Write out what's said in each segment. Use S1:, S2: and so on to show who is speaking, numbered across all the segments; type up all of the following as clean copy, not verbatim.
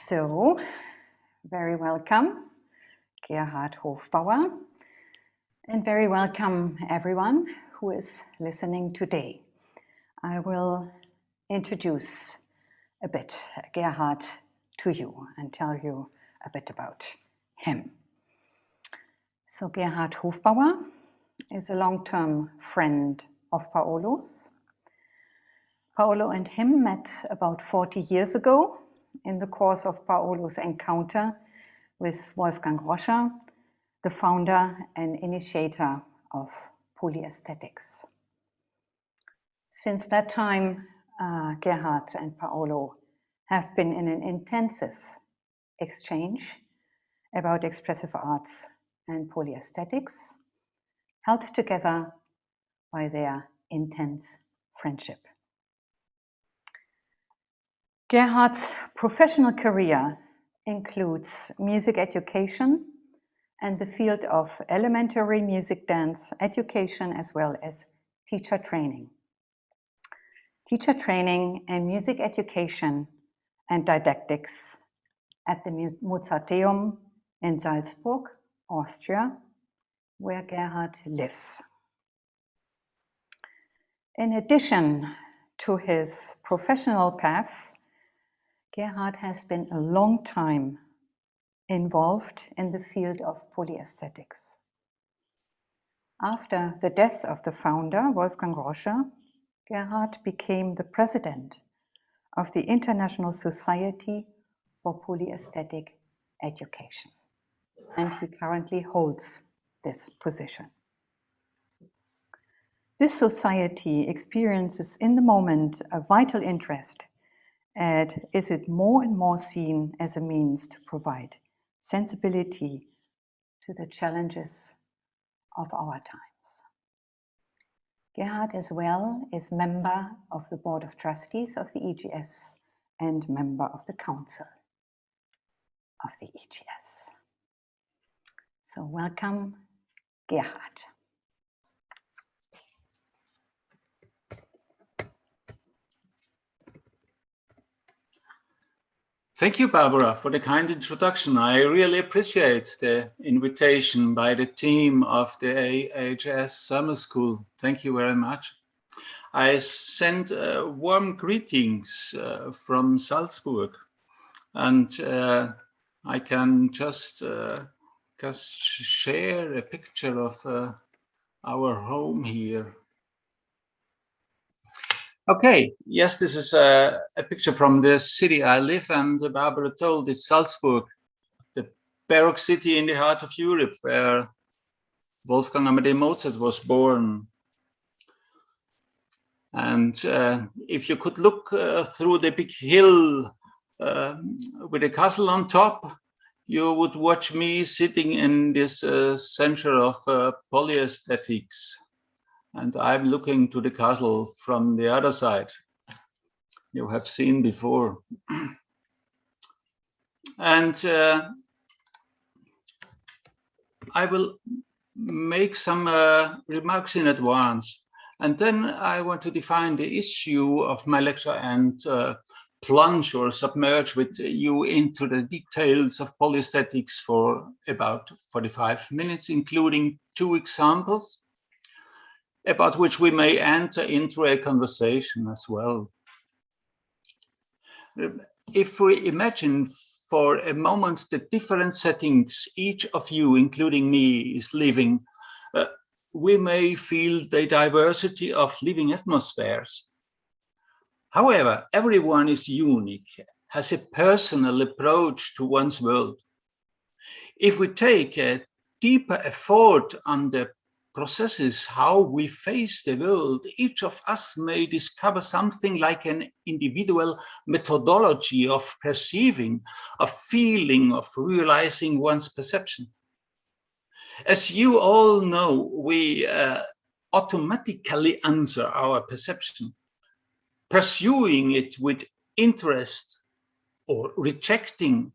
S1: So, very welcome, Gerhard Hofbauer, and very welcome everyone who is listening today. I will introduce a bit Gerhard to you and tell you a bit about him. So Gerhard Hofbauer is a long-term friend of Paolo's. Paolo and him met about 40 years ago in the course of Paolo's encounter with Wolfgang Roscher, the founder and initiator of Polyaesthetics. Since that time, Gerhard and Paolo have been in an intensive exchange about expressive arts and polyaesthetics, held together by their intense friendship. Gerhard's professional career includes music education and the field of elementary music dance education, as well as teacher training. Teacher training and music education and didactics at the Mozarteum in Salzburg, Austria, where Gerhard lives. In addition to his professional path, Gerhard has been a long time involved in the field of polyaesthetics. After the death of the founder, Wolfgang Roscher, Gerhard became the president of the International Society for Polyaesthetic Education, and he currently holds this position. This society experiences in the moment a vital interest, and is it more and more seen as a means to provide sensibility to the challenges of our times. Gerhard as well is member of the Board of Trustees of the EGS and member of the Council of the EGS. So welcome, Gerhard.
S2: Thank you, Barbara, for the kind introduction. I really appreciate the invitation by the team of the EGS Summer School. Thank you very much. I send warm greetings from Salzburg, and I can just share a picture of our home here. Okay, yes, this is a picture from the city I live, and Barbara told it's Salzburg, the Baroque city in the heart of Europe, where Wolfgang Amadeus Mozart was born. And if you could look through the big hill with a castle on top, you would watch me sitting in this center of polyaesthetics. And I'm looking to the castle from the other side. You have seen before. And I will make some remarks in advance. And then I want to define the issue of my lecture and plunge or submerge with you into the details of polyaesthetics for about 45 minutes, including 2 examples, about which we may enter into a conversation as well. If we imagine for a moment the different settings each of you, including me, is living, we may feel the diversity of living atmospheres. However, everyone is unique, has a personal approach to one's world. If we take a deeper effort on the processes how we face the world, each of us may discover something like an individual methodology of perceiving, of feeling, of realizing one's perception. As you all know, we automatically answer our perception, pursuing it with interest or rejecting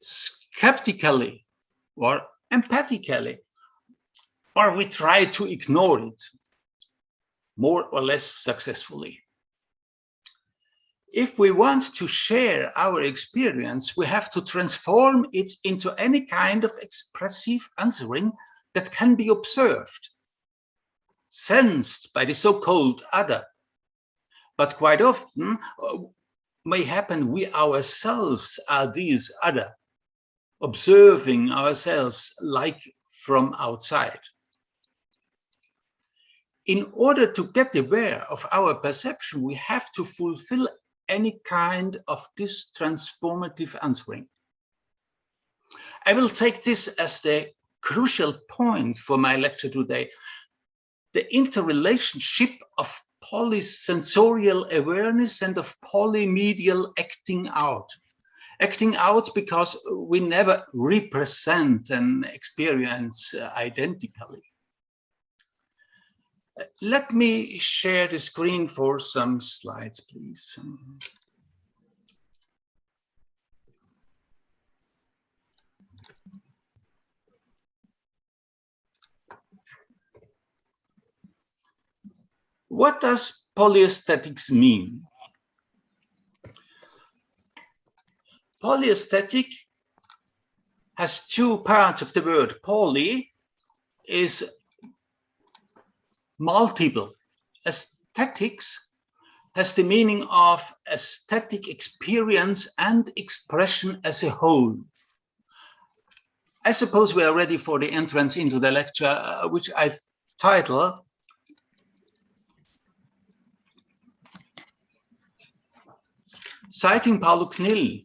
S2: skeptically or empathically, or we try to ignore it more or less successfully. If we want to share our experience, we have to transform it into any kind of expressive answering that can be observed, sensed by the so-called other. But quite often, may happen we ourselves are these other, observing ourselves like from outside. In order to get aware of our perception, we have to fulfill any kind of this transformative answering. I will take this as the crucial point for my lecture today, the interrelationship of polysensorial awareness and of polymedial acting out. Acting out because we never represent an experience identically. Let me share the screen for some slides, please. What does polyaesthetics mean? Polyaesthetic has two parts of the word. Poly is multiple. Aesthetics has the meaning of aesthetic experience and expression as a whole. I suppose we are ready for the entrance into the lecture, which I title Citing Paolo Knill,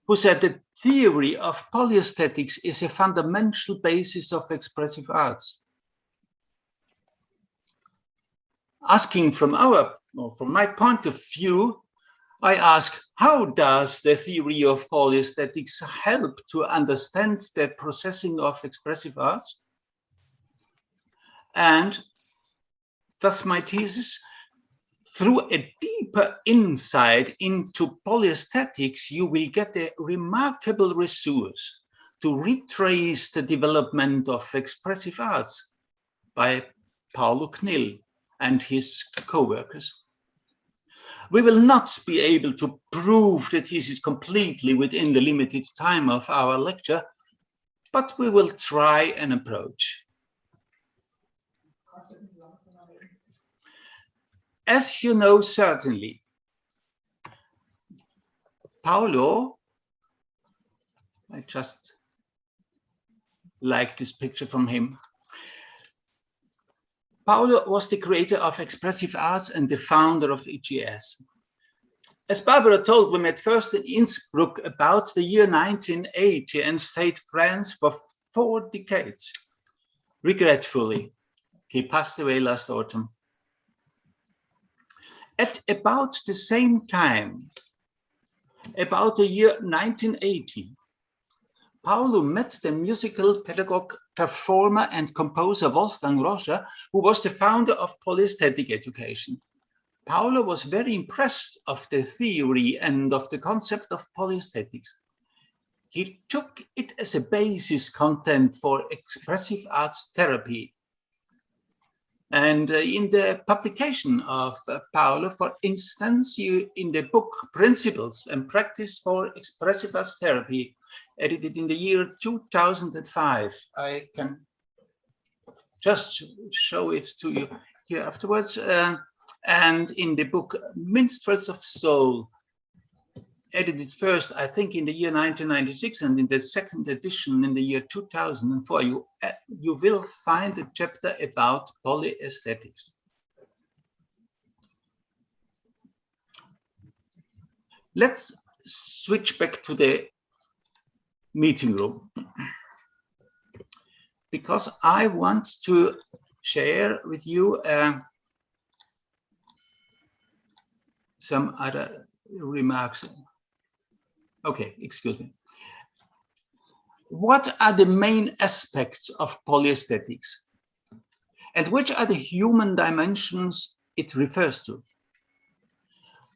S2: who said the theory of polyaesthetics is a fundamental basis of expressive arts. Asking from my point of view, I ask, how does the theory of polyaesthetics help to understand the processing of expressive arts? And thus my thesis, through a deeper insight into polyaesthetics, you will get a remarkable resource to retrace the development of expressive arts by Paolo Knill and his co-workers. We will not be able to prove the thesis completely within the limited time of our lecture, but we will try an approach. As you know, certainly, Paolo, I just like this picture from him. Paolo was the creator of Expressive Arts and the founder of EGS. As Barbara told, we met first in Innsbruck about the year 1980 and stayed friends for 4 decades. Regretfully, he passed away last autumn. At about the same time, about the year 1980, Paolo met the musical pedagogue, performer, and composer Wolfgang Roscher, who was the founder of polyaesthetic education. Paolo was very impressed of the theory and of the concept of polyaesthetics. He took it as a basis content for expressive arts therapy. And in the publication of Paolo, for instance, in the book Principles and Practice for Expressive Arts Therapy, edited in the year 2005, I can just show it to you here afterwards. And in the book Minstrels of Soul, edited first, I think, in the year 1996, and in the second edition in the year 2004, you will find a chapter about polyaesthetics. Let's switch back to the meeting room, because I want to share with you some other remarks. Okay, excuse me. What are the main aspects of polyaesthetics? And which are the human dimensions it refers to?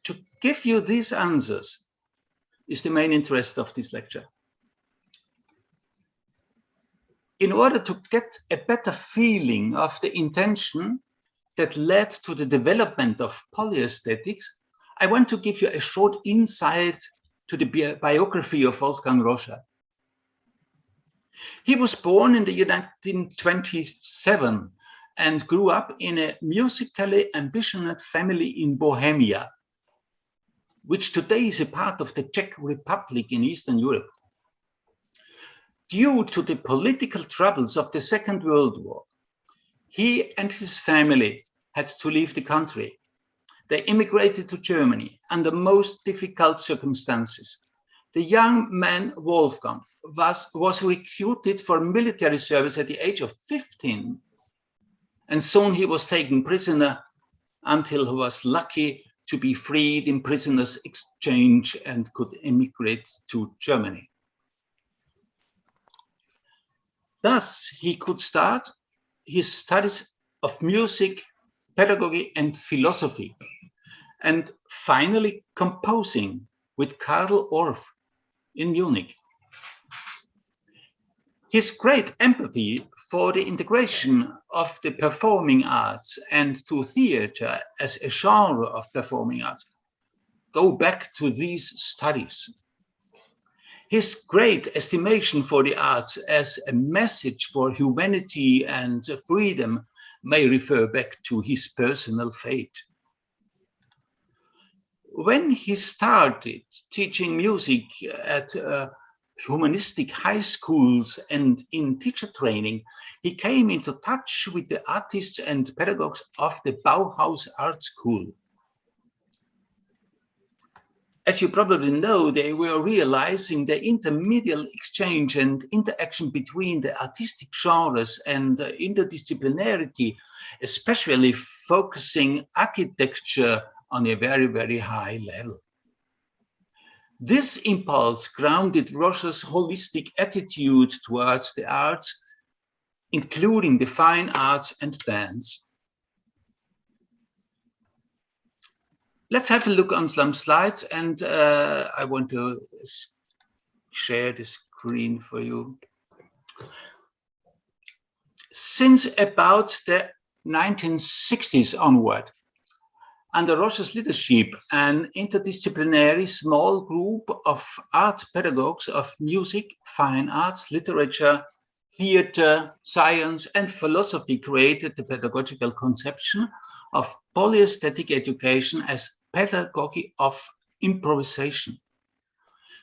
S2: To give you these answers is the main interest of this lecture. In order to get a better feeling of the intention that led to the development of polyaesthetics, I want to give you a short insight to the biography of Wolfgang Roscher. He was born in the year 1927 and grew up in a musically ambitious family in Bohemia, which today is a part of the Czech Republic in Eastern Europe. Due to the political troubles of the Second World War, he and his family had to leave the country. They immigrated to Germany under most difficult circumstances. The young man Wolfgang was recruited for military service at the age of 15, and soon he was taken prisoner until he was lucky to be freed in prisoners' exchange and could immigrate to Germany. Thus, he could start his studies of music, pedagogy, and philosophy, and finally composing with Karl Orff in Munich. His great empathy for the integration of the performing arts and to theater as a genre of performing arts go back to these studies. His great estimation for the arts as a message for humanity and freedom may refer back to his personal fate. When he started teaching music at humanistic high schools and in teacher training, he came into touch with the artists and pedagogues of the Bauhaus Art School. As you probably know, they were realizing the intermediate exchange and interaction between the artistic genres and interdisciplinarity, especially focusing architecture on a very, very high level. This impulse grounded Roscher's holistic attitude towards the arts, including the fine arts and dance. Let's have a look on some slides, and I want to share the screen for you. Since about the 1960s onward, under Roscher's leadership, an interdisciplinary small group of art pedagogues of music, fine arts, literature, theater, science, and philosophy created the pedagogical conception of polyaesthetic education as pedagogy of improvisation.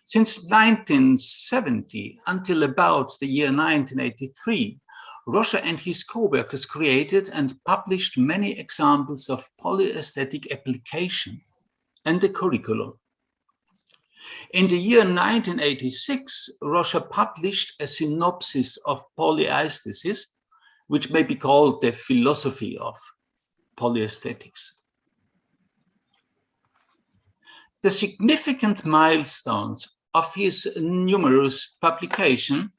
S2: Since 1970 until about the year 1983, Roscher and his co-workers created and published many examples of polyaesthetic application and the curriculum. In the year 1986, Roscher published a synopsis of polyaesthetics, which may be called the philosophy of polyaesthetics. The significant milestones of his numerous publications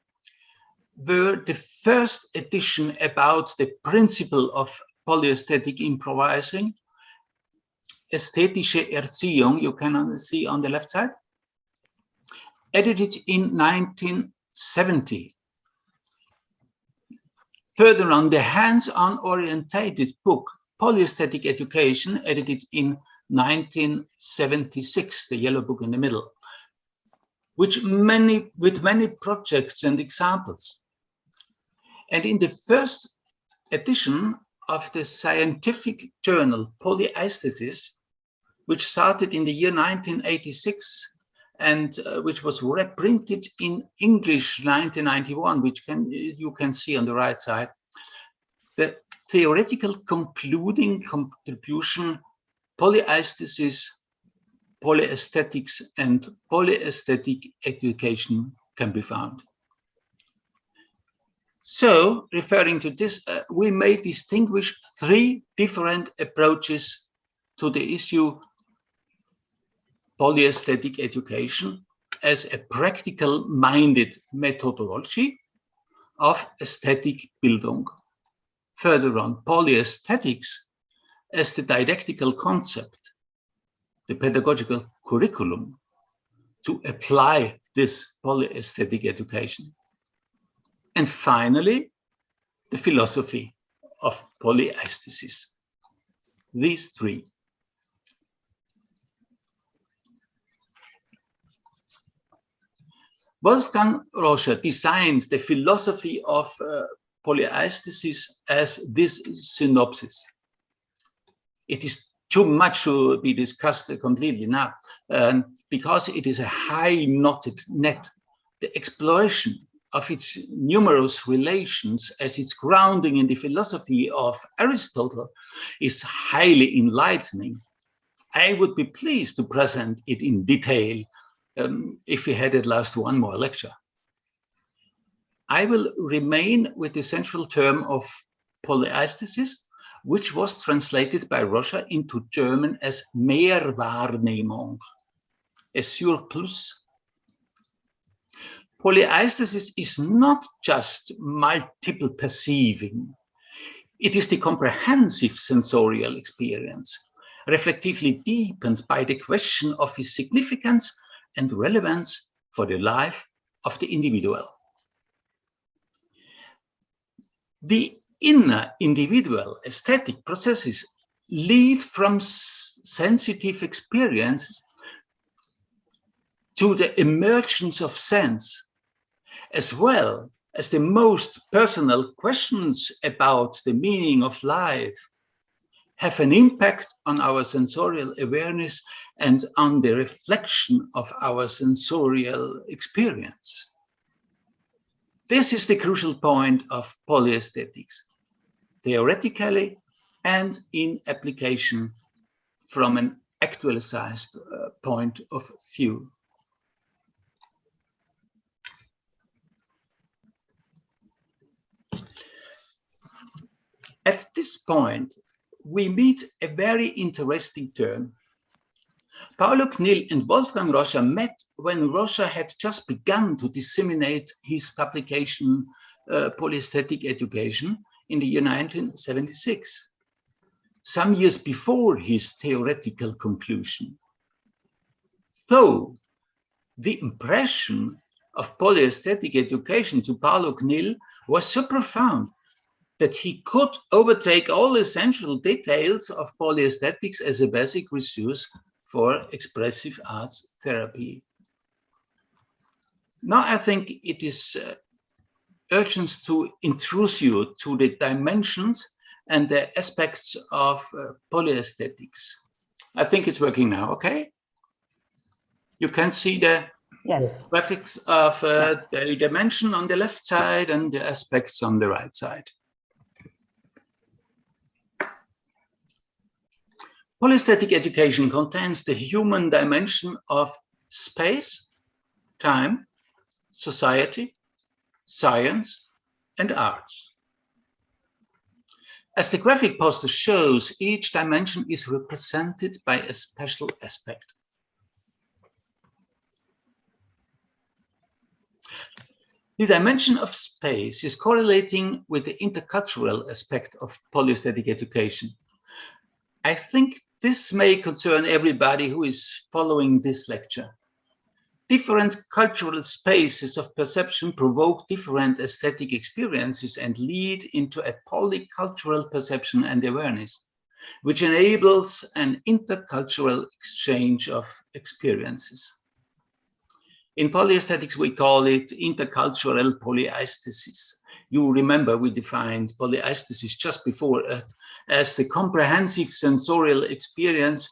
S2: were the first edition about the principle of polyaesthetic improvising, Ästhetische Erziehung, you can see on the left side, edited in 1970. Further on, the hands-on orientated book, Polyaesthetic Education, edited in 1976, the yellow book in the middle, with many projects and examples. And in the first edition of the scientific journal Polyaesthetics, which started in the year 1986 and which was reprinted in English 1991, which you can see on the right side, the theoretical concluding contribution, Polyaesthetics, Polyaesthetics, and Polyaesthetic Education can be found. So, referring to this, we may distinguish three different approaches to the issue polyaesthetic education as a practical-minded methodology of aesthetic Bildung. Further on, polyaesthetics as the didactical concept, the pedagogical curriculum to apply this polyaesthetic education. And finally, the philosophy of polyaesthetics. these three. Wolfgang Roscher designed the philosophy of polyaesthesis as this synopsis. It is too much to be discussed completely now, because it is a high knotted net. The exploration of its numerous relations as its grounding in the philosophy of Aristotle is highly enlightening. I would be pleased to present it in detail if we had at last one more lecture. I will remain with the central term of polyaesthesis, which was translated by Roscher into German as Mehrwahrnehmung, a surplus. Polyaesthesis is not just multiple perceiving. It is the comprehensive sensorial experience, reflectively deepened by the question of its significance and relevance for the life of the individual. The inner individual aesthetic processes lead from sensitive experiences to the emergence of sense, as well as the most personal questions about the meaning of life have an impact on our sensorial awareness and on the reflection of our sensorial experience. This is the crucial point of polyaesthetics, theoretically and in application from an actualized point of view. At this point, we meet a very interesting turn. Paolo Knill and Wolfgang Roscher met when Roscher had just begun to disseminate his publication, Polyaesthetic Education, in the year 1976, some years before his theoretical conclusion. Though the impression of polyaesthetic education to Paolo Knill was so profound that he could overtake all essential details of polyaesthetics as a basic resource for expressive arts therapy. Now I think it is urgent to introduce you to the dimensions and the aspects of polyaesthetics. I think it's working now, okay? You can see the graphics of the dimension on the left side and the aspects on the right side. Polyaesthetic education contains the human dimension of space, time, society, science, and arts. As the graphic poster shows, each dimension is represented by a special aspect. The dimension of space is correlating with the intercultural aspect of polyaesthetic education. I think this may concern everybody who is following this lecture. Different cultural spaces of perception provoke different aesthetic experiences and lead into a polycultural perception and awareness, which enables an intercultural exchange of experiences. In polyaesthetics, we call it intercultural polyaesthesis. You remember we defined polyaesthesis just before as the comprehensive sensorial experience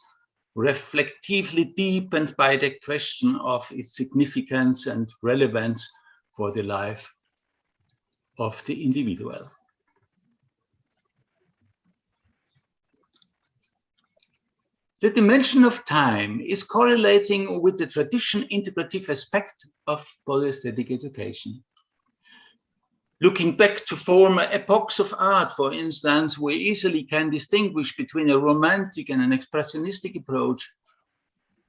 S2: reflectively deepened by the question of its significance and relevance for the life of the individual. The dimension of time is correlating with the tradition integrative aspect of polyaesthetic education. Looking back to former epochs of art, for instance, we easily can distinguish between a romantic and an expressionistic approach,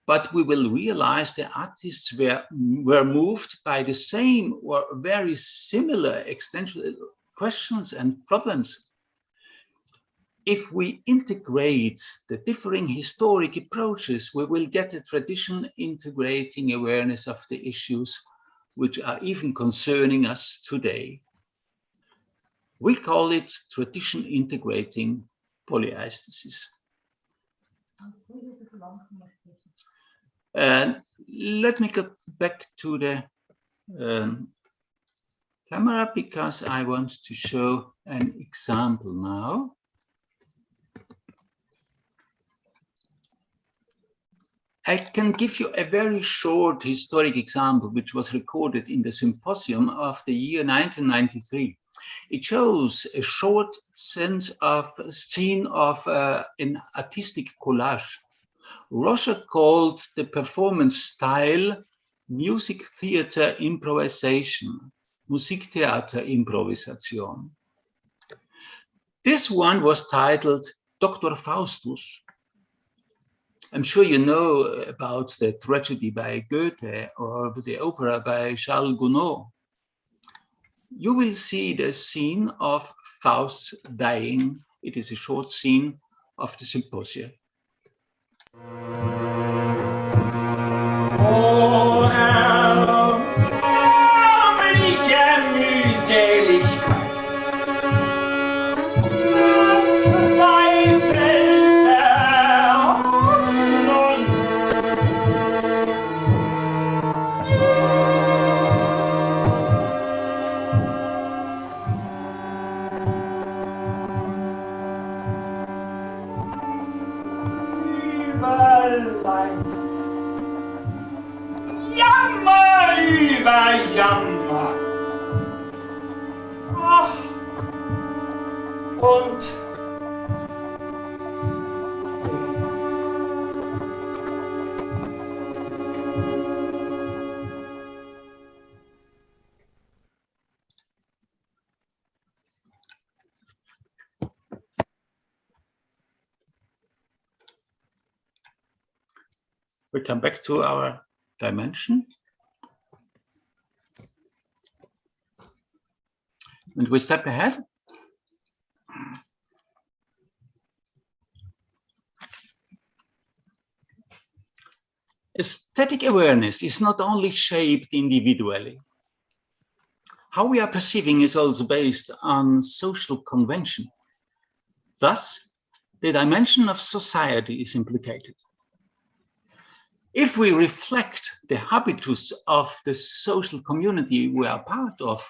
S2: but we will realize the artists were moved by the same or very similar existential questions and problems. If we integrate the differing historic approaches, we will get a tradition integrating awareness of the issues which are even concerning us today. We call it tradition integrating polyaesthesis. Let me get back to the camera because I want to show an example now. I can give you a very short historic example which was recorded in the symposium of the year 1993. It shows a short scene of an artistic collage. Roger called the performance style music theater improvisation, Musiktheaterimprovisation. This one was titled Dr. Faustus. I'm sure you know about the tragedy by Goethe or the opera by Charles Gounod. You will see the scene of Faust dying. It is a short scene of the symposium.
S3: Oh, ärmliche Mühseligkeit, verzweifelte Hoffnung. Überleid. Jammer über Jammer. Ach, und
S2: We come back to our dimension. And we step ahead. Aesthetic awareness is not only shaped individually. How we are perceiving is also based on social convention. Thus, the dimension of society is implicated. If we reflect the habitus of the social community we are part of,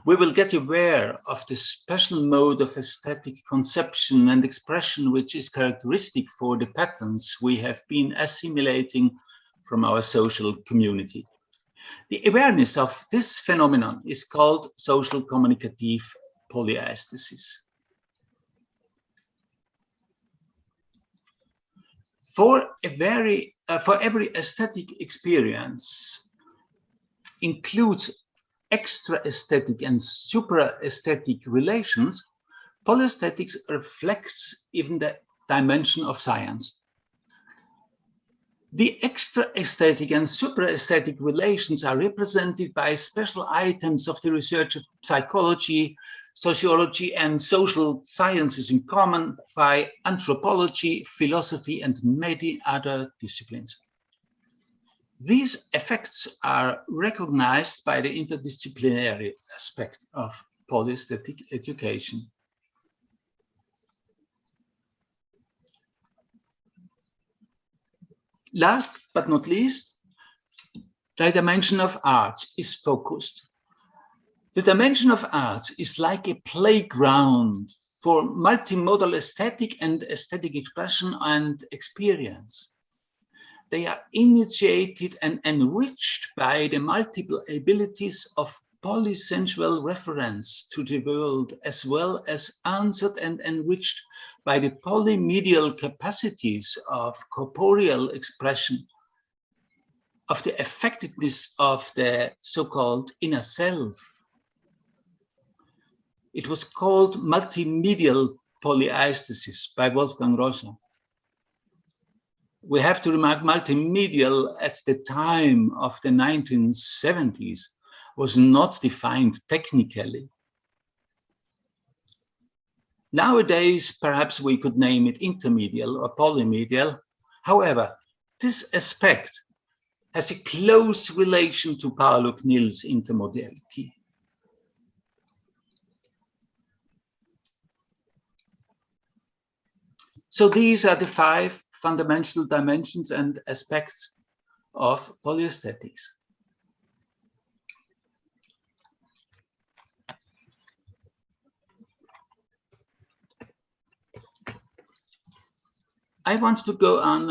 S2: we will get aware of the special mode of aesthetic conception and expression which is characteristic for the patterns we have been assimilating from our social community. The awareness of this phenomenon is called social communicative polyaesthesis. For every aesthetic experience includes extra-aesthetic and supra-aesthetic relations, polyaesthetics reflects even the dimension of science. The extra-aesthetic and supra-aesthetic relations are represented by special items of the research of psychology, sociology, and social sciences in common by anthropology, philosophy, and many other disciplines. These effects are recognized by the interdisciplinary aspect of polyaesthetic education. Last but not least, the dimension of art is focused. The dimension of arts is like a playground for multimodal aesthetic and aesthetic expression and experience. They are initiated and enriched by the multiple abilities of polysensual reference to the world, as well as answered and enriched by the polymedial capacities of corporeal expression, of the effectiveness of the so-called inner self. It was called multimedial polyaesthesis by Wolfgang Rosa. We have to remark multimedial at the time of the 1970s was not defined technically. Nowadays, perhaps we could name it intermedial or polymedial. However, this aspect has a close relation to Paolo Knill's intermodality. So these are the five fundamental dimensions and aspects of polyaesthetics. I want to go on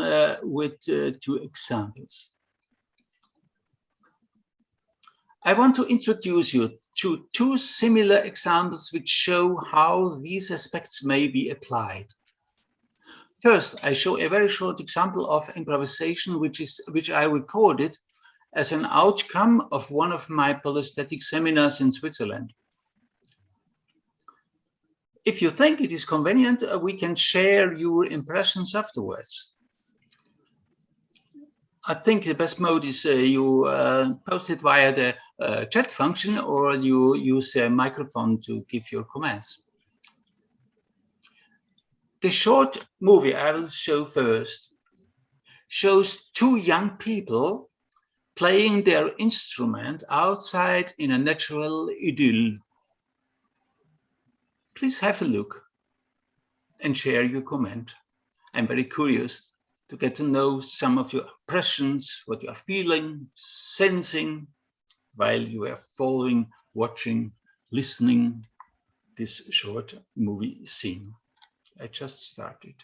S2: with 2 examples. I want to introduce you to 2 similar examples which show how these aspects may be applied. First, I show a very short example of improvisation which I recorded as an outcome of one of my polyaesthetic seminars in Switzerland. If you think it is convenient, we can share your impressions afterwards. I think the best mode is you post it via the chat function, or you use a microphone to give your comments. The short movie I will show first shows 2 young people playing their instrument outside in a natural idyll. Please have a look and share your comment. I'm very curious to get to know some of your impressions, what you are feeling, sensing, while you are following, watching, listening this short movie scene. I just started.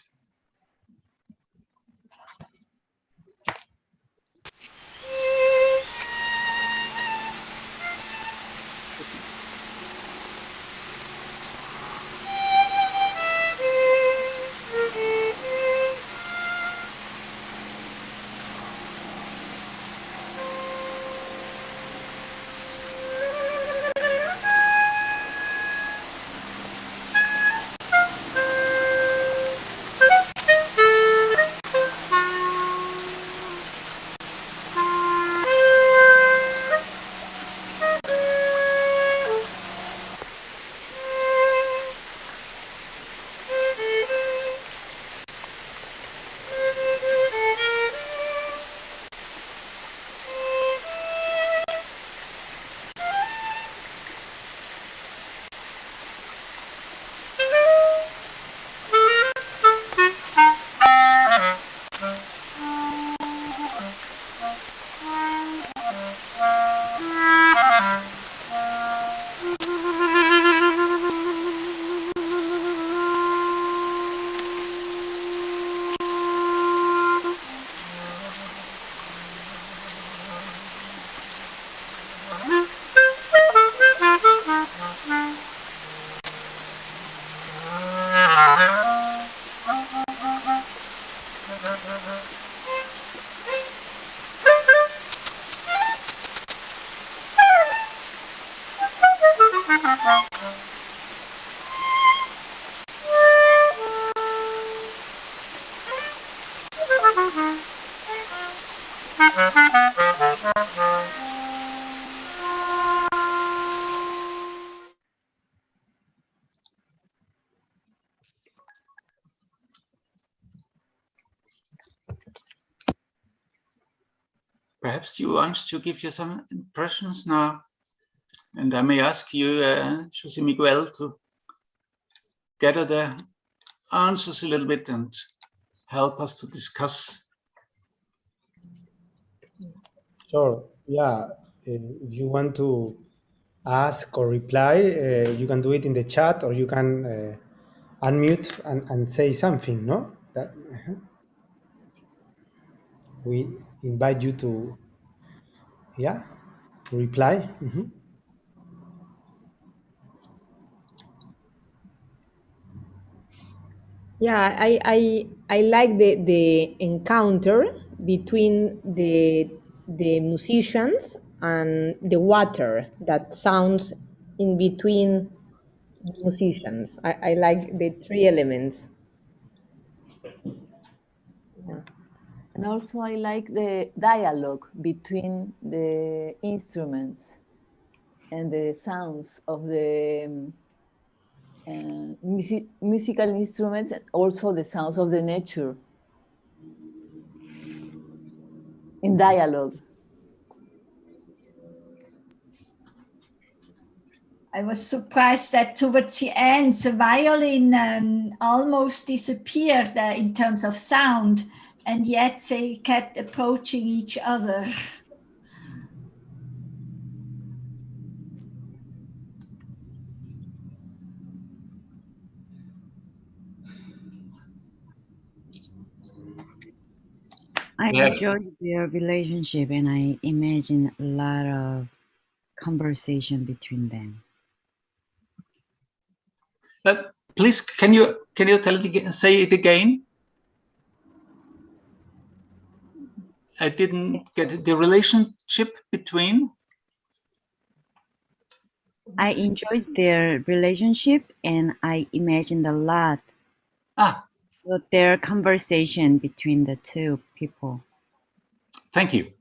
S2: Perhaps you want to give you some impressions now, and I may ask you, José Miguel, to gather the answers a little bit and help us to discuss.
S4: Sure. Yeah. If you want to ask or reply, you can do it in the chat, or you can unmute and say something. No, that we invite you to, yeah, to reply. Mm-hmm.
S5: Yeah, I like the encounter between the musicians and the water that sounds in between the musicians. I like the 3 elements. Yeah.
S6: And also I like the dialogue between the instruments and the sounds of the musical instruments, and also the sounds of the nature in dialogue.
S7: I was surprised that towards the end, the violin almost disappeared in terms of sound. and yet they kept approaching each other.
S8: I enjoyed their relationship and I imagine a lot of conversation between them.
S2: Please, can you tell it again, say it again? I didn't get the relationship between.
S8: I enjoyed their relationship and I imagined a lot of their conversation between the two people.
S2: Thank you.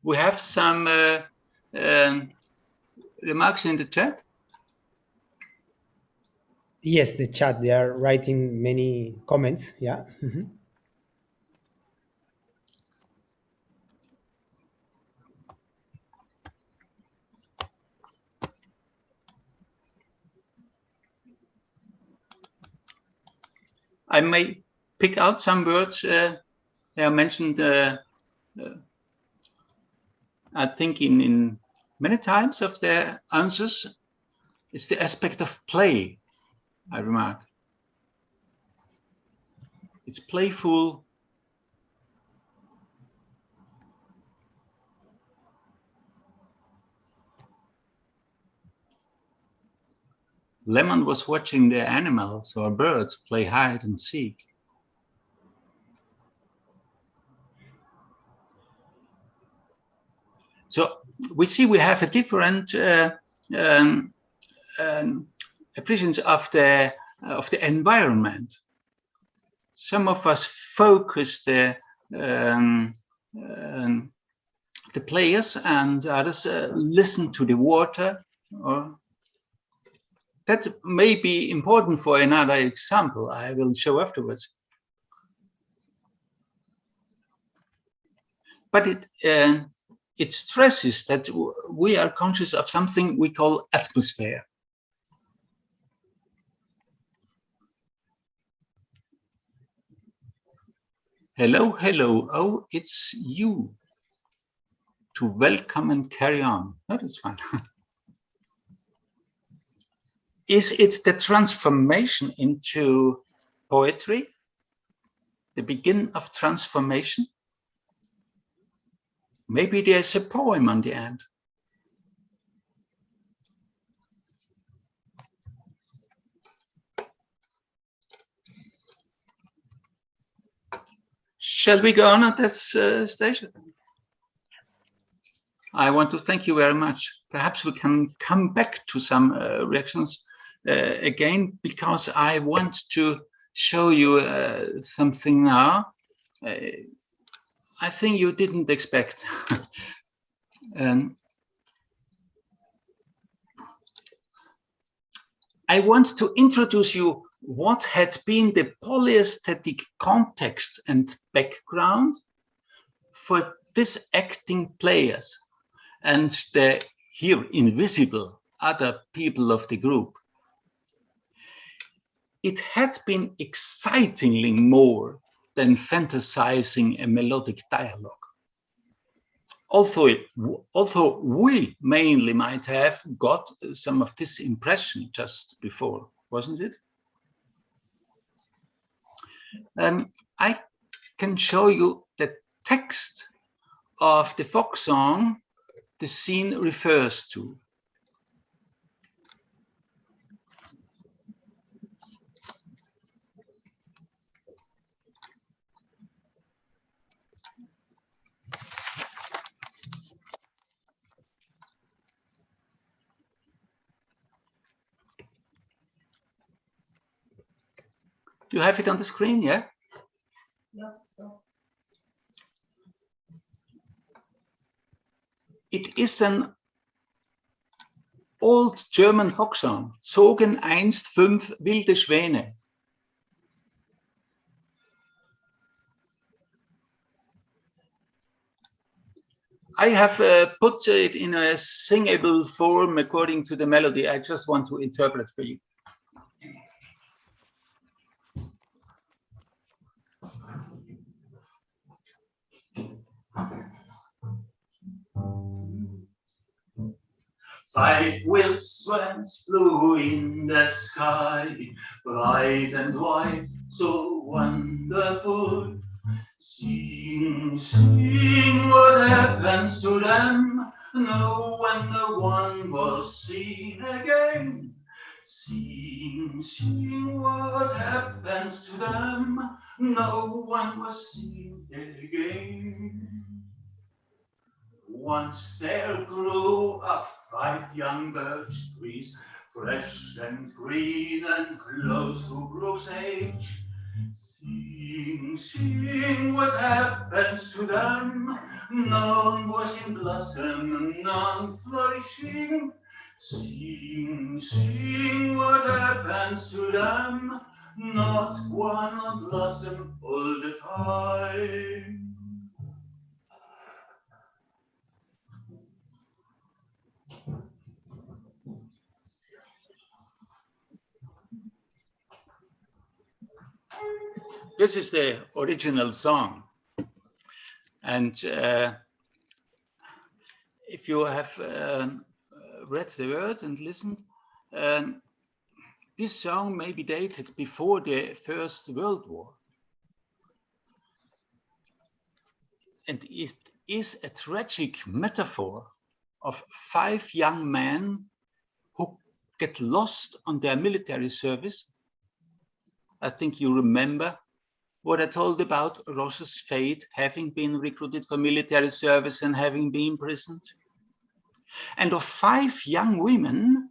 S2: We have some remarks in the chat.
S4: Yes, the chat, they are writing many comments. Yeah.
S2: I may pick out some words. They are mentioned, I think, in many times of their answers. It's the aspect of play, I remark. It's playful. Lemon was watching the animals or birds play hide and seek. So we see we have a different appreciation of the environment. Some of us focus the players, and others listen to the water. Or that may be important for another example I will show afterwards. But it stresses that we are conscious of something we call atmosphere. Hello, hello. Oh, it's you. To welcome and carry on. That is fine. Is it the transformation into poetry? The begin of transformation? Maybe there's a poem on the end. Shall we go on at this stage? Yes. I want to thank you very much. Perhaps we can come back to some reactions again, because I want to show you something now. I think you didn't expect. I want to introduce you what had been the polyaesthetic context and background for this acting players and the here invisible other people of the group. It had been excitingly more than fantasizing a melodic dialogue. Although we mainly might have got some of this impression just before, wasn't it? I can show you the text of the folk song the scene refers to. Do you have it on the screen? Yeah? Yeah. So. It is an old German folk song. Zogen einst 5 wilde Schwäne. I have put it in a singable form according to the melody. I just want to interpret for you. Five-wheeled swans flew in the sky, bright and white, so wonderful. Sing, sing, what happens to them? No wonder one was seen again. Sing, sing, what happens to them? No one was seen again. Once there grew up 5 young birch trees, fresh and green and close to Brook's age. Sing, sing, what happens to them? None was in blossom, none flourishing. Sing, sing, what happens to them? Not one on blossom all the time. This is the original song. And if you have read the words and listened, this song may be dated before the First World War. And it is a tragic metaphor of 5 young men who get lost on their military service. I think you remember what I told about Roche's fate, having been recruited for military service and having been imprisoned. And of 5 young women,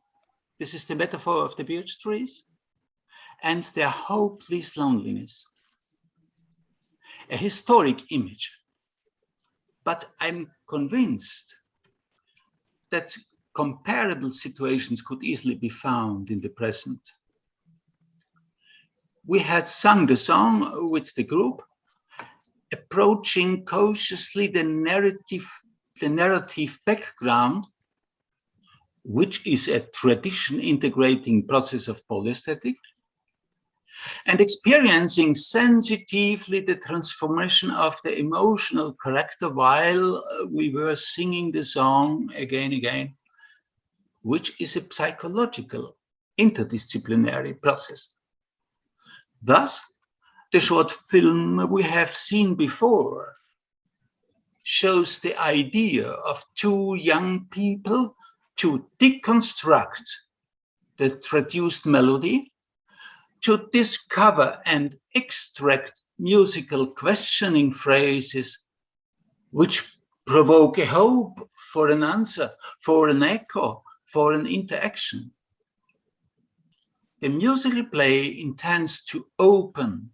S2: this is the metaphor of the birch trees, and their hopeless loneliness. A historic image. But I'm convinced that comparable situations could easily be found in the present. We had sung the song with the group, approaching cautiously the narrative background, which is a tradition integrating process of polyaesthetics, and experiencing sensitively the transformation of the emotional character while we were singing the song again, which is a psychological, interdisciplinary process. Thus, the short film we have seen before shows the idea of 2 young people to deconstruct the traduced melody, to discover and extract musical questioning phrases which provoke a hope for an answer, for an echo, for an interaction. The musical play intends to open,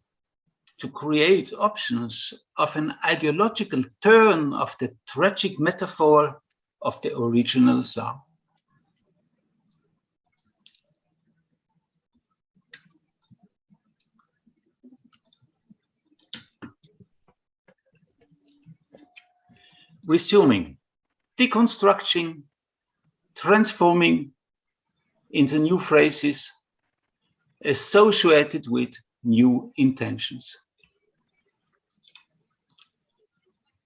S2: to create options of an ideological turn of the tragic metaphor of the original song. Resuming, deconstructing, transforming into new phrases associated with new intentions.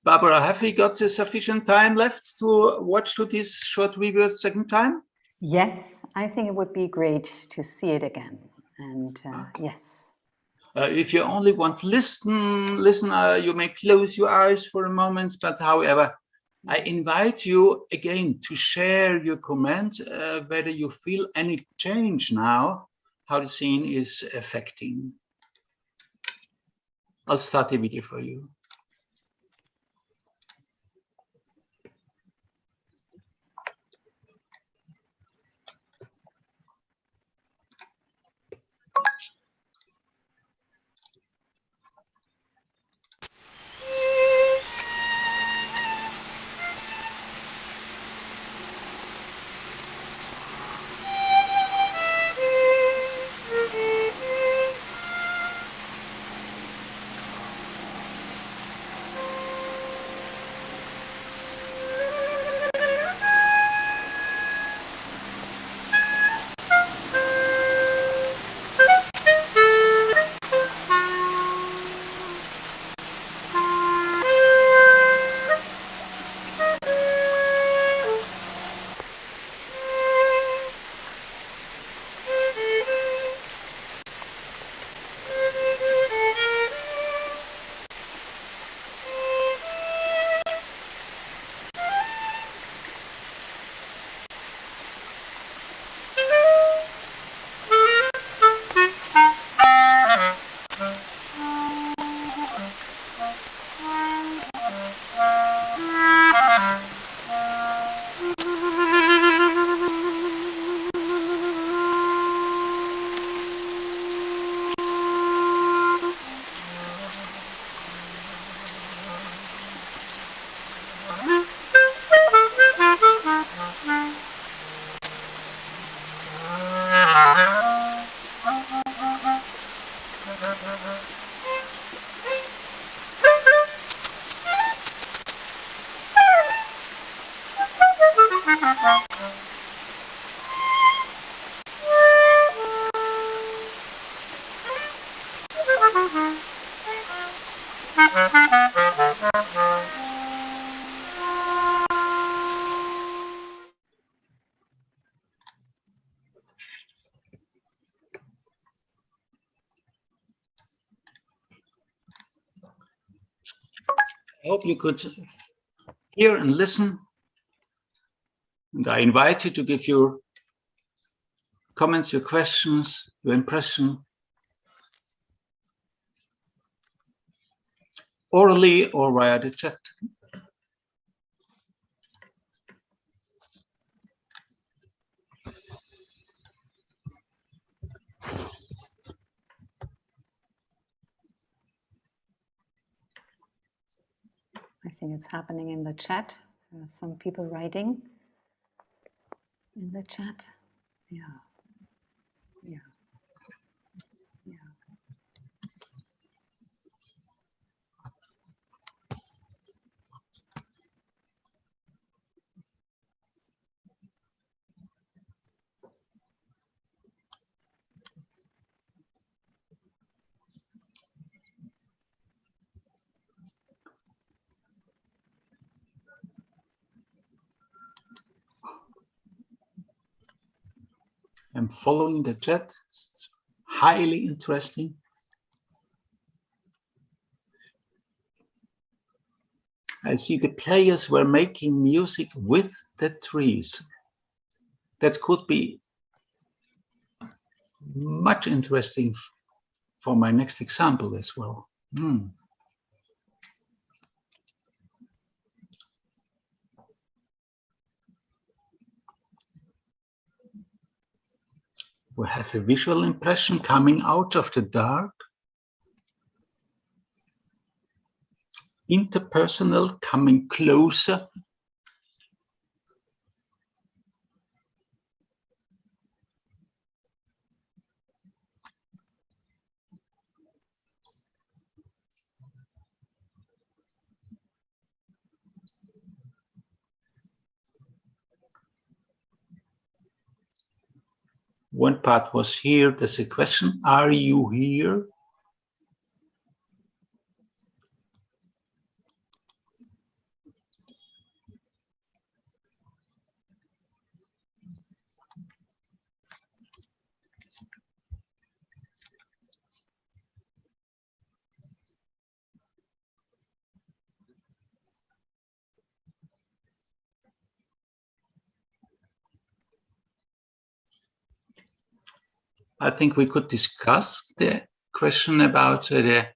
S2: Barbara, have we got sufficient time left to watch to this short review second time?
S1: Yes, I think it would be great to see it again. And yes.
S2: If you only want to listen, you may close your eyes for a moment, but however, I invite you again to share your comment, whether you feel any change now, how the scene is affecting. I'll start the video for you. I hope you could hear and listen. And I invite you to give your comments, your questions, your impression, orally or via the chat.
S1: I think it's happening in the chat. There are some people writing in the chat. Yeah. Yeah. Yeah.
S2: I'm following the chat. It's highly interesting. I see the players were making music with the trees. That could be much interesting for my next example as well. We have a visual impression coming out of the dark. Interpersonal coming closer. One part was here. There's a question, are you here? I think we could discuss the question about the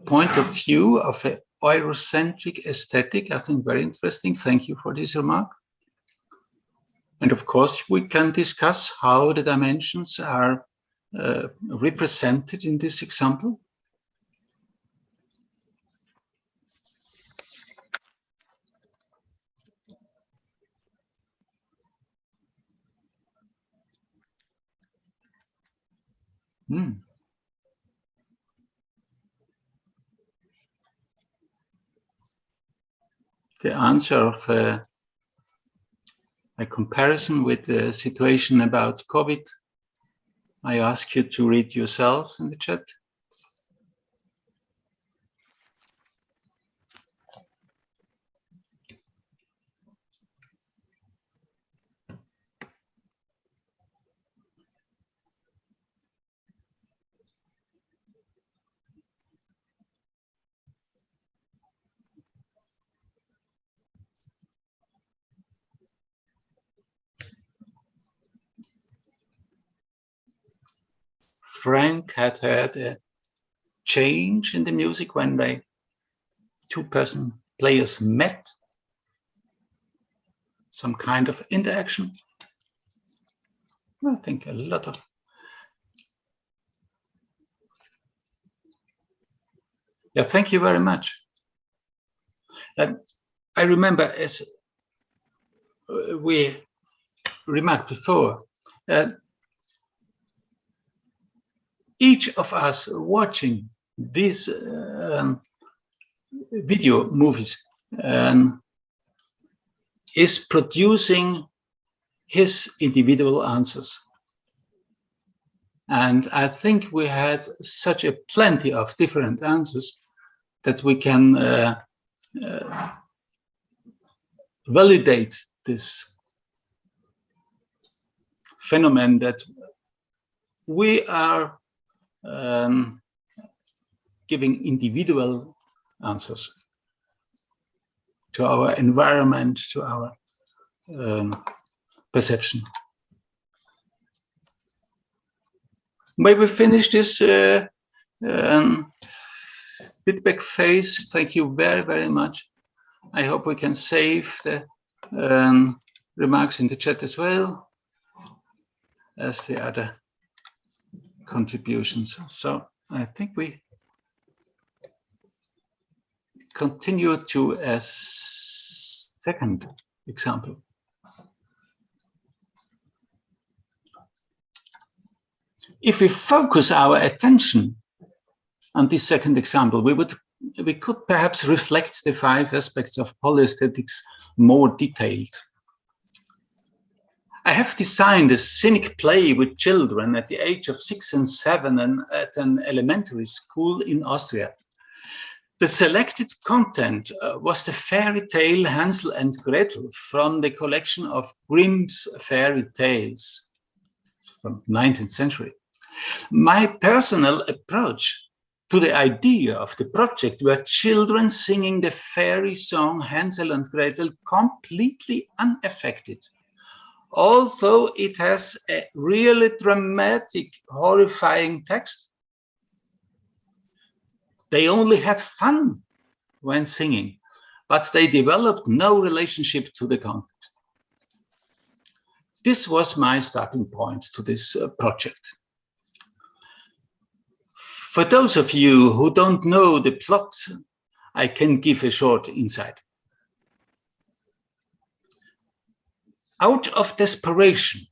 S2: point of view of an Eurocentric aesthetic. I think very interesting. Thank you for this remark. And of course, we can discuss how the dimensions are represented in this example. The answer of a comparison with the situation about COVID, I ask you to read yourselves in the chat. Frank had a change in the music when the two-person players met. Some kind of interaction. I think a lot of. Yeah, thank you very much. I remember, as we remarked before, each of us watching these video movies is producing his individual answers. And I think we had such a plenty of different answers that we can validate this phenomenon that we are giving individual answers to our environment, to our perception. May we finish this feedback phase? Thank you very, very much. I hope we can save the remarks in the chat as well as the other contributions. So I think we continue to a second example. If we focus our attention on this second example, we could perhaps reflect the 5 aspects of polyaesthetics more detailed. I have designed a scenic play with children at the age of 6 and 7 and at an elementary school in Austria. The selected content was the fairy tale Hansel and Gretel from the collection of Grimm's fairy tales from the 19th century. My personal approach to the idea of the project were children singing the fairy song Hansel and Gretel completely unaffected, although it has a really dramatic, horrifying text. They only had fun when singing, but they developed no relationship to the context. This was my starting point to this project. For those of you who don't know the plot, I can give a short insight. Out of desperation,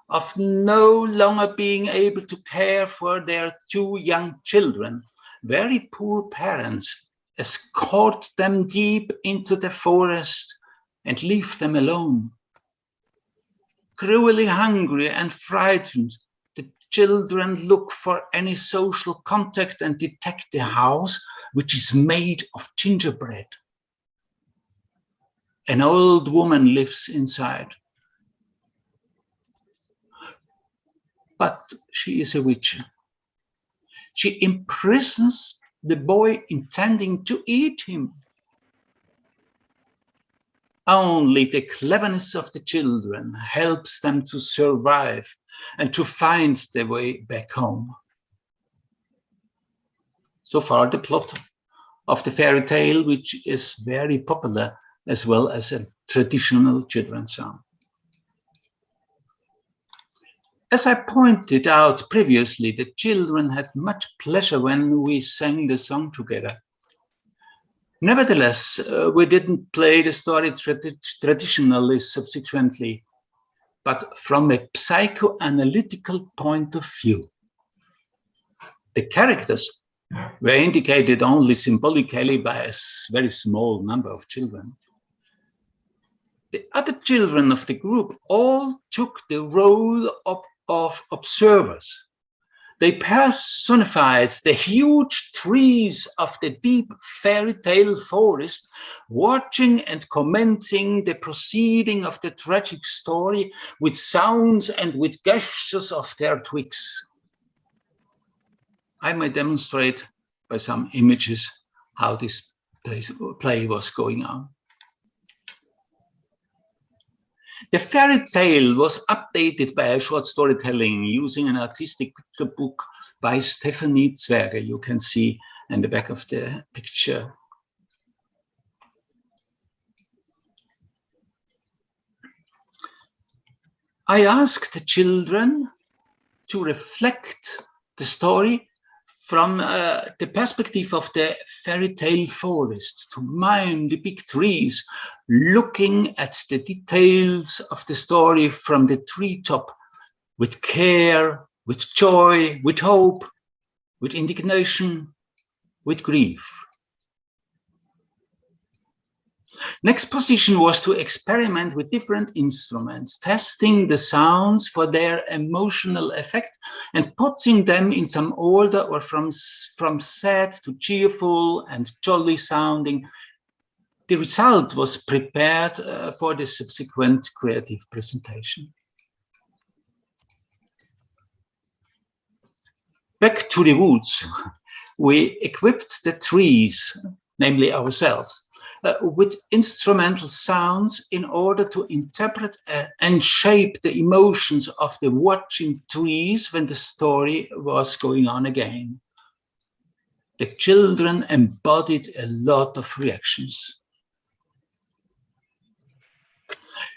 S2: of no longer being able to care for their 2 young children, very poor parents escort them deep into the forest and leave them alone. Cruelly hungry and frightened, the children look for any social contact and detect the house, which is made of gingerbread. An old woman lives inside, but she is a witch. She imprisons the boy intending to eat him. Only the cleverness of the children helps them to survive and to find their way back home. So far, the plot of the fairy tale, which is very popular as well as a traditional children's song. As I pointed out previously, the children had much pleasure when we sang the song together. Nevertheless, we didn't play the story traditionally subsequently, but from a psychoanalytical point of view. The characters were indicated only symbolically by a very small number of children. The other children of the group all took the role of observers. They personified the huge trees of the deep fairy tale forest, watching and commenting the proceeding of the tragic story with sounds and with gestures of their twigs. I may demonstrate by some images how this play was going on. The fairy tale was updated by a short storytelling using an artistic picture book by Stephanie Zwerger. You can see in the back of the picture. I asked the children to reflect the story from the perspective of the fairy tale forest, to mime the big trees, looking at the details of the story from the treetop with care with joy, with hope, with indignation, with grief. Next position was to experiment with different instruments, testing the sounds for their emotional effect and putting them in some order, or from sad to cheerful and jolly sounding. The result was prepared for the subsequent creative presentation. Back to the woods, we equipped the trees, namely ourselves, with instrumental sounds in order to interpret and shape the emotions of the watching trees when the story was going on again. The children embodied a lot of reactions.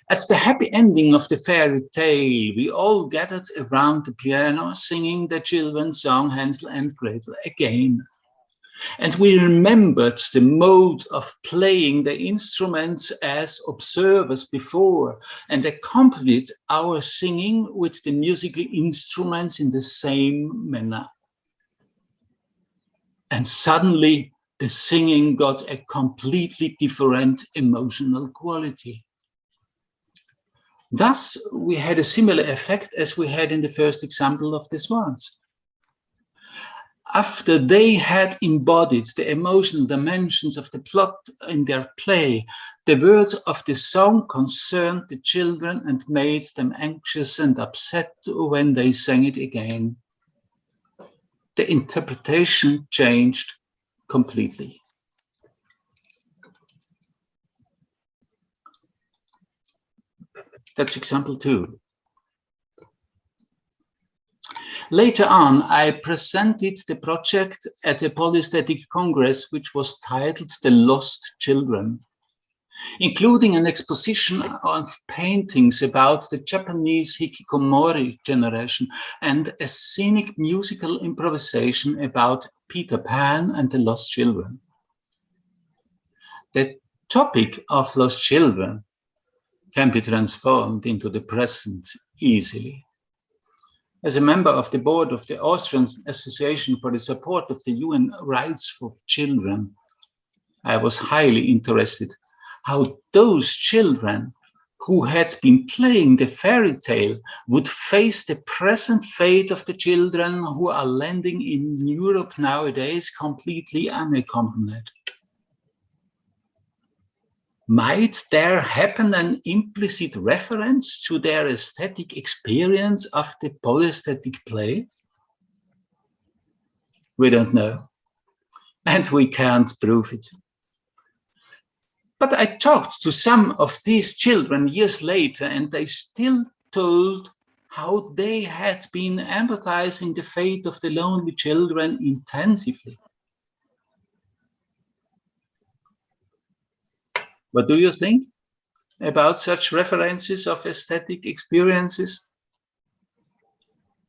S2: At the happy ending of the fairy tale, we all gathered around the piano, singing the children's song Hansel and Gretel again. And we remembered the mode of playing the instruments as observers before, and accompanied our singing with the musical instruments in the same manner. And suddenly, the singing got a completely different emotional quality. Thus, we had a similar effect as we had in the first example of the swans. After they had embodied the emotional dimensions of the plot in their play, the words of the song concerned the children and made them anxious and upset when they sang it again. The interpretation changed completely. That's example 2. Later on, I presented the project at a Polyaesthetic Congress, which was titled The Lost Children, including an exposition of paintings about the Japanese hikikomori generation and a scenic musical improvisation about Peter Pan and the Lost Children. The topic of lost children can be transformed into the present easily. As a member of the board of the Austrian Association for the Support of the Human Rights for Children, I was highly interested how those children who had been playing the fairy tale would face the present fate of the children who are landing in Europe nowadays completely unaccompanied. Might there happen an implicit reference to their aesthetic experience of the polyaesthetic play? We don't know, and we can't prove it. But I talked to some of these children years later, and they still told how they had been empathizing the fate of the lonely children intensively. What do you think about such references of aesthetic experiences?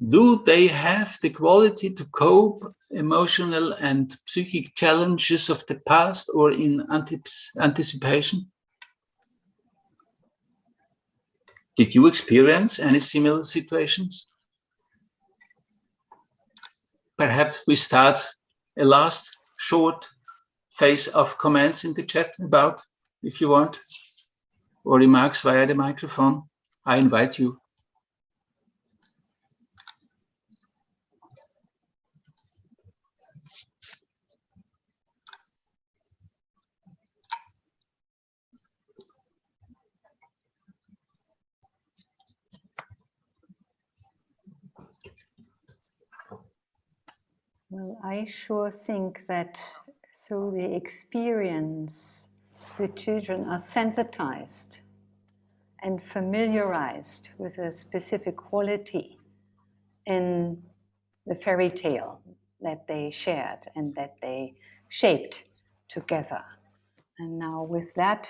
S2: Do they have the quality to cope emotional and psychic challenges of the past, or in anticipation? Did you experience any similar situations? Perhaps we start a last short phase of comments in the chat about, if you want, or remarks via the microphone. I invite you.
S1: Well, I sure think that through the experience, the children are sensitized and familiarized with a specific quality in the fairy tale that they shared and that they shaped together. And now with that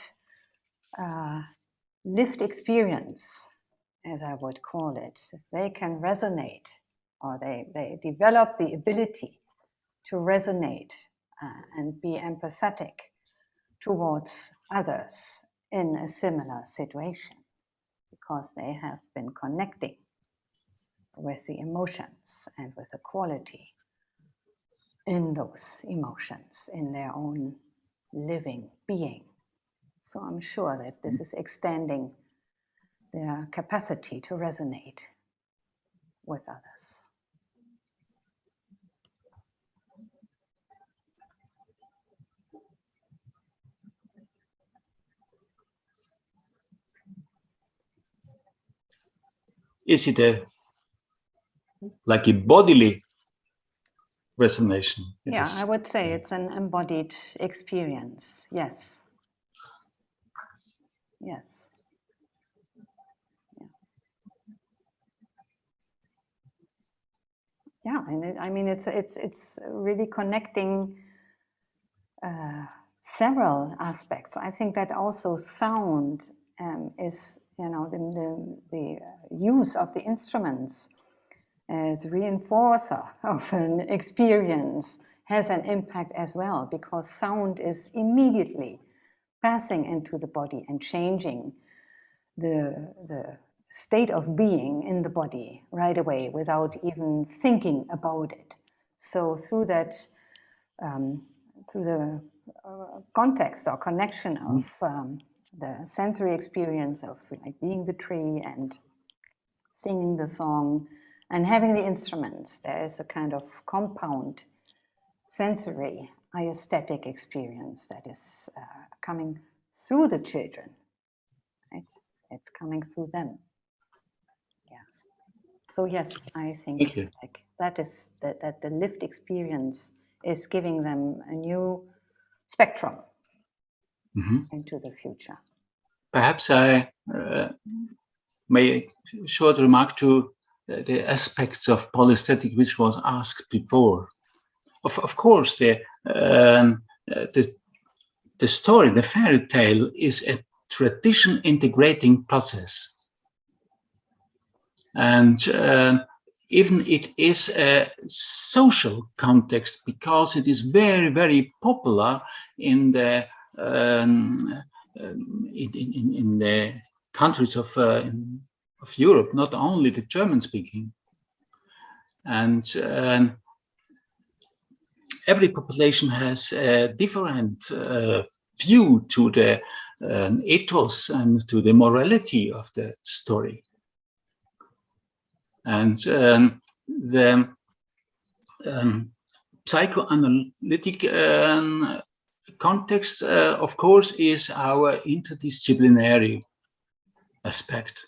S1: lived experience, as I would call it, they can resonate, or they develop the ability to resonate and be empathetic towards others in a similar situation, because they have been connecting with the emotions and with the quality in those emotions, in their own living being. So I'm sure that this is extending their capacity to resonate with others.
S2: Is it like a bodily resonation?
S1: Yeah, I would say it's an embodied experience. Yes. Yes. Yeah, and I mean, it's really connecting several aspects. I think that also sound is, you know, the use of the instruments as reinforcer of an experience has an impact as well, because sound is immediately passing into the body and changing the state of being in the body right away without even thinking about it. So through that, through the context or connection of the sensory experience of like being the tree and singing the song and having the instruments, there is a kind of compound sensory aesthetic experience that is coming through the children, right? It's coming through them. Yeah. So yes, I think like that is that the lived experience is giving them a new spectrum into the future.
S2: Perhaps I may short remark to the aspects of polyaesthetic which was asked before. Of course, the story, the fairy tale, is a tradition integrating process. And even it is a social context because it is very, very popular in the in the countries of Europe, not only the German-speaking. And every population has a different view to the ethos and to the morality of the story. And the psychoanalytic context, of course, is our interdisciplinary aspect.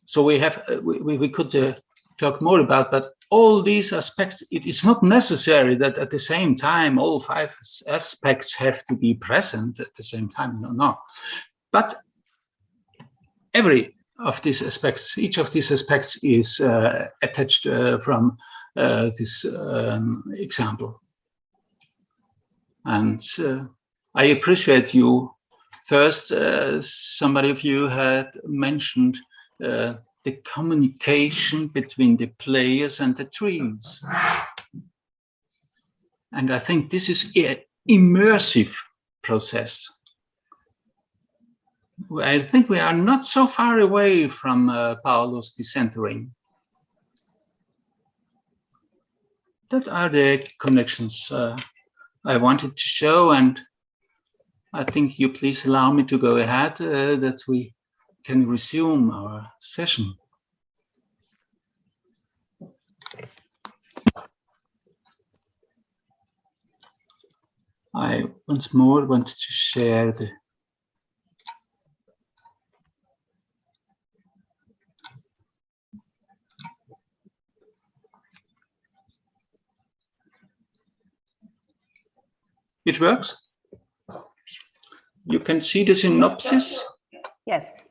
S2: So we have we could talk more about, but all these aspects, it is not necessary that at the same time all 5 aspects have to be present at the same time. No. But every of these aspects, each of these aspects is attached from this example. And I appreciate you. First, somebody of you had mentioned the communication between the players and the trees. And I think this is an immersive process. I think we are not so far away from Paolo's decentering. That are the connections I wanted to show, and I think you please allow me to go ahead that we can resume our session. I once more want to share the It works? You can see the synopsis?
S1: Yes.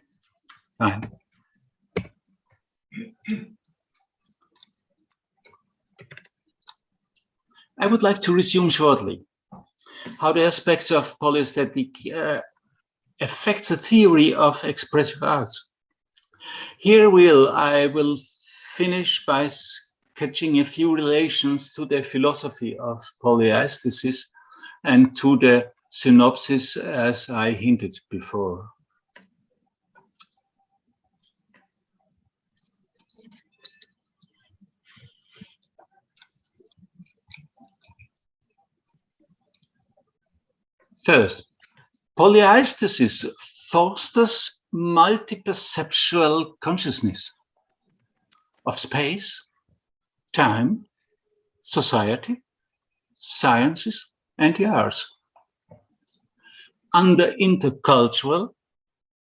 S2: Fine. I would like to resume shortly how the aspects of polyaesthetic affect the theory of expressive arts. Here I will finish by sketching a few relations to the philosophy of polyaesthesis and to the synopsis as I hinted before. First, polyaesthesis fosters multi-perceptual consciousness of space, time, society, sciences, and the arts. Under intercultural,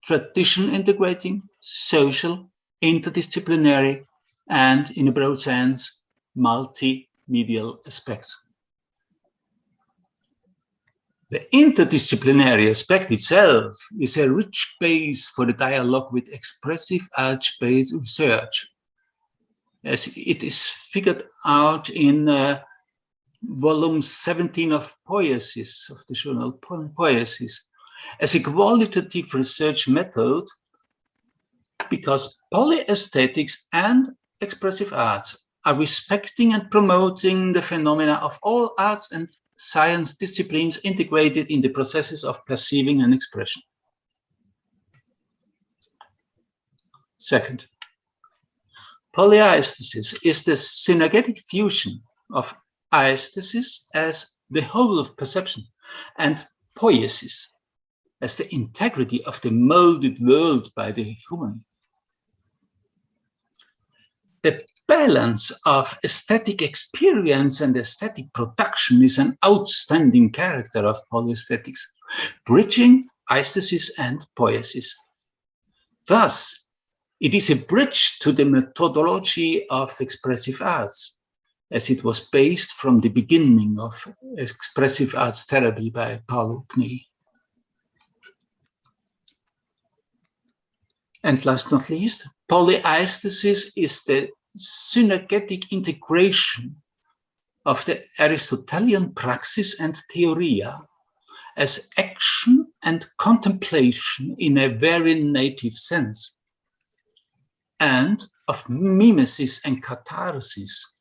S2: tradition integrating, social, interdisciplinary, and in a broad sense, multimedial aspects. The interdisciplinary aspect itself is a rich base for the dialogue with expressive arts-based research, as it is figured out in volume 17 of Poiesis, of the journal Poiesis, as a qualitative research method, because polyaesthetics and expressive arts are respecting and promoting the phenomena of all arts and science disciplines integrated in the processes of perceiving and expression. Second, polyaesthesis is the synergetic fusion of aesthesis as the whole of perception and poiesis as the integrity of the molded world by the human. The balance of aesthetic experience and aesthetic production is an outstanding character of polyaesthetics, bridging aesthesis and poiesis. Thus, it is a bridge to the methodology of expressive arts, as it was based from the beginning of Expressive Arts Therapy by Paolo Knill. And last not least, polyaesthesis is the synergetic integration of the Aristotelian praxis and theoria as action and contemplation in a very native sense, and of mimesis and catharsis,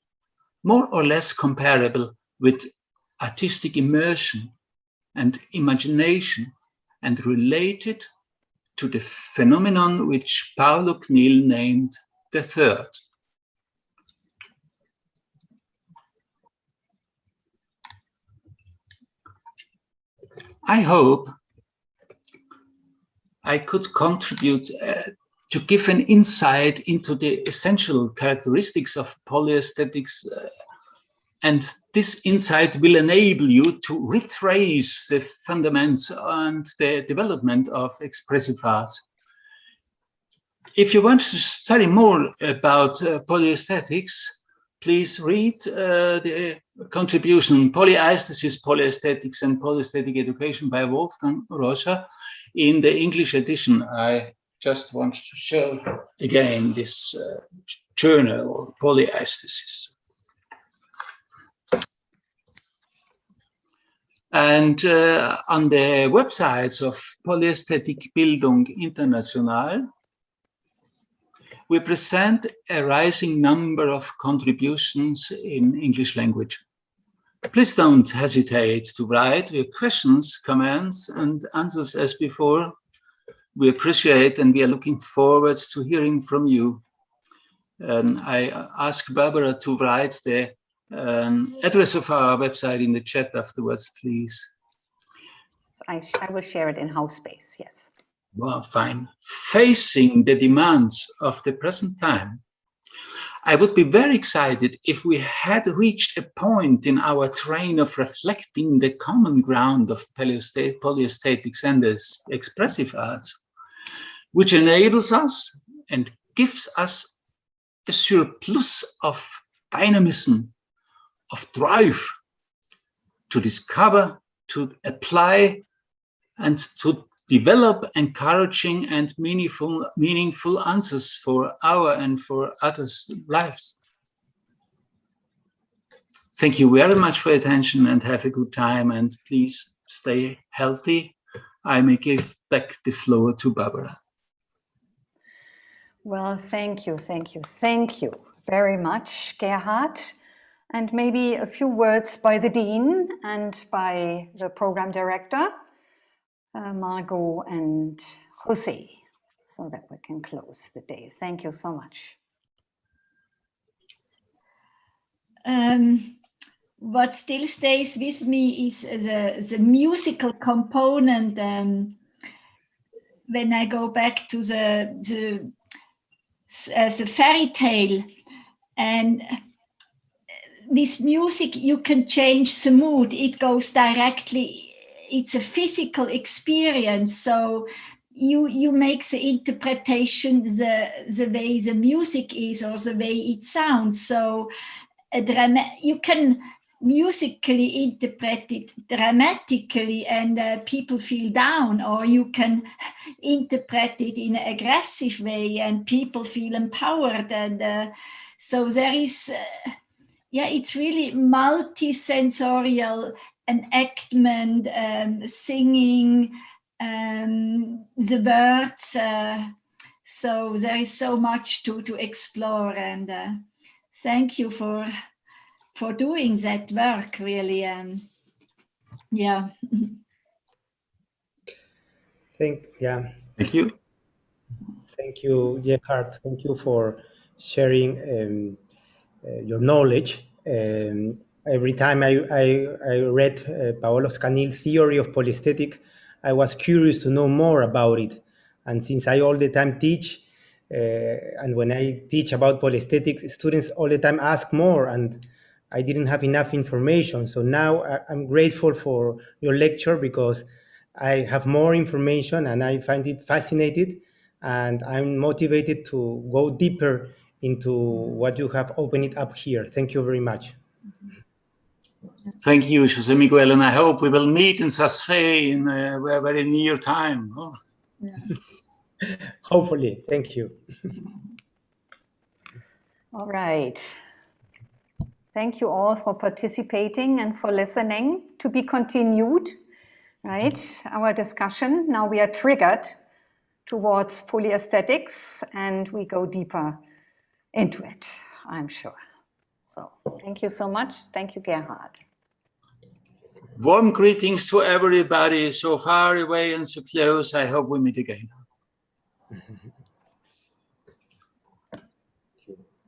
S2: more or less comparable with artistic immersion and imagination, and related to the phenomenon which Paolo Knill named the third. I hope I could contribute to give an insight into the essential characteristics of polyaesthetics, and this insight will enable you to retrace the fundamentals and the development of expressive arts. If you want to study more about polyaesthetics, please read the contribution Polyaesthesis, Polyaesthetics and Polyaesthetic Education by Wolfgang Rocha in the English edition. I just want to show again this journal, Polyaesthesis. And on the websites of Polyaesthetic Bildung International, we present a rising number of contributions in English language. Please don't hesitate to write your questions, comments, and answers as before. We appreciate and we are looking forward to hearing from you. I ask Barbara to write the address of our website in the chat afterwards, please.
S1: I will share it in house space, yes.
S2: Well, fine. Facing the demands of the present time, I would be very excited if we had reached a point in our train of reflecting the common ground of polyaesthetics and the expressive arts, which enables us and gives us a surplus of dynamism, of drive to discover, to apply, and to develop encouraging and meaningful answers for our and for others' lives. Thank you very much for your attention and have a good time, and please stay healthy. I may give back the floor to Barbara.
S1: Well, thank you very much, Gerhard. And maybe a few words by the Dean and by the Program Director, Margot and Jose, so that we can close the day. Thank you so much.
S7: what still stays with me is the musical component. When I go back to the fairy tale, and this music, you can change the mood. It goes directly. It's a physical experience, so you make the interpretation the way the music is or the way it sounds. So you can musically interpret it dramatically and people feel down, or you can interpret it in an aggressive way and people feel empowered. And so there is, it's really multi-sensorial enactment, singing, the words. So there is so much to explore, and thank you for doing that work, really. Yeah.
S4: Thank
S2: you.
S4: Thank you, Gerhard. Thank you for sharing your knowledge. Every time I read Paolo Knill's theory of polyaesthetic, I was curious to know more about it. And since I all the time teach, and when I teach about polyaesthetics, students all the time ask more, and I didn't have enough information. So now I'm grateful for your lecture because I have more information and I find it fascinating, and I'm motivated to go deeper into what you have opened it up here. Thank you very much.
S2: Thank you, Jose Miguel, and I hope we will meet in Sasfe in a very near time. Oh.
S7: Yeah.
S4: Hopefully. Thank you.
S1: All right. Thank you all for participating and for listening. To be continued, right? Our discussion. Now we are triggered towards polyaesthetics and we go deeper into it, I'm sure. So thank you so much. Thank you, Gerhard.
S2: Warm greetings to everybody so far away and so close. I hope we meet again.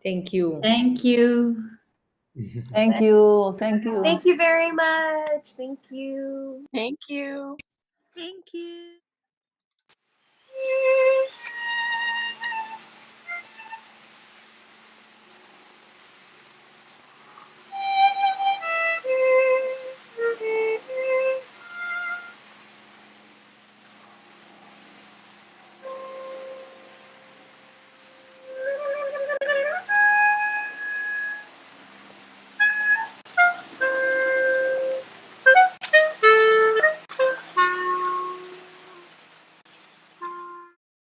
S5: Thank you.
S6: Thank you. Thank you. Thank you.
S9: Thank you very much. Thank you.
S10: Thank you.
S9: Thank you.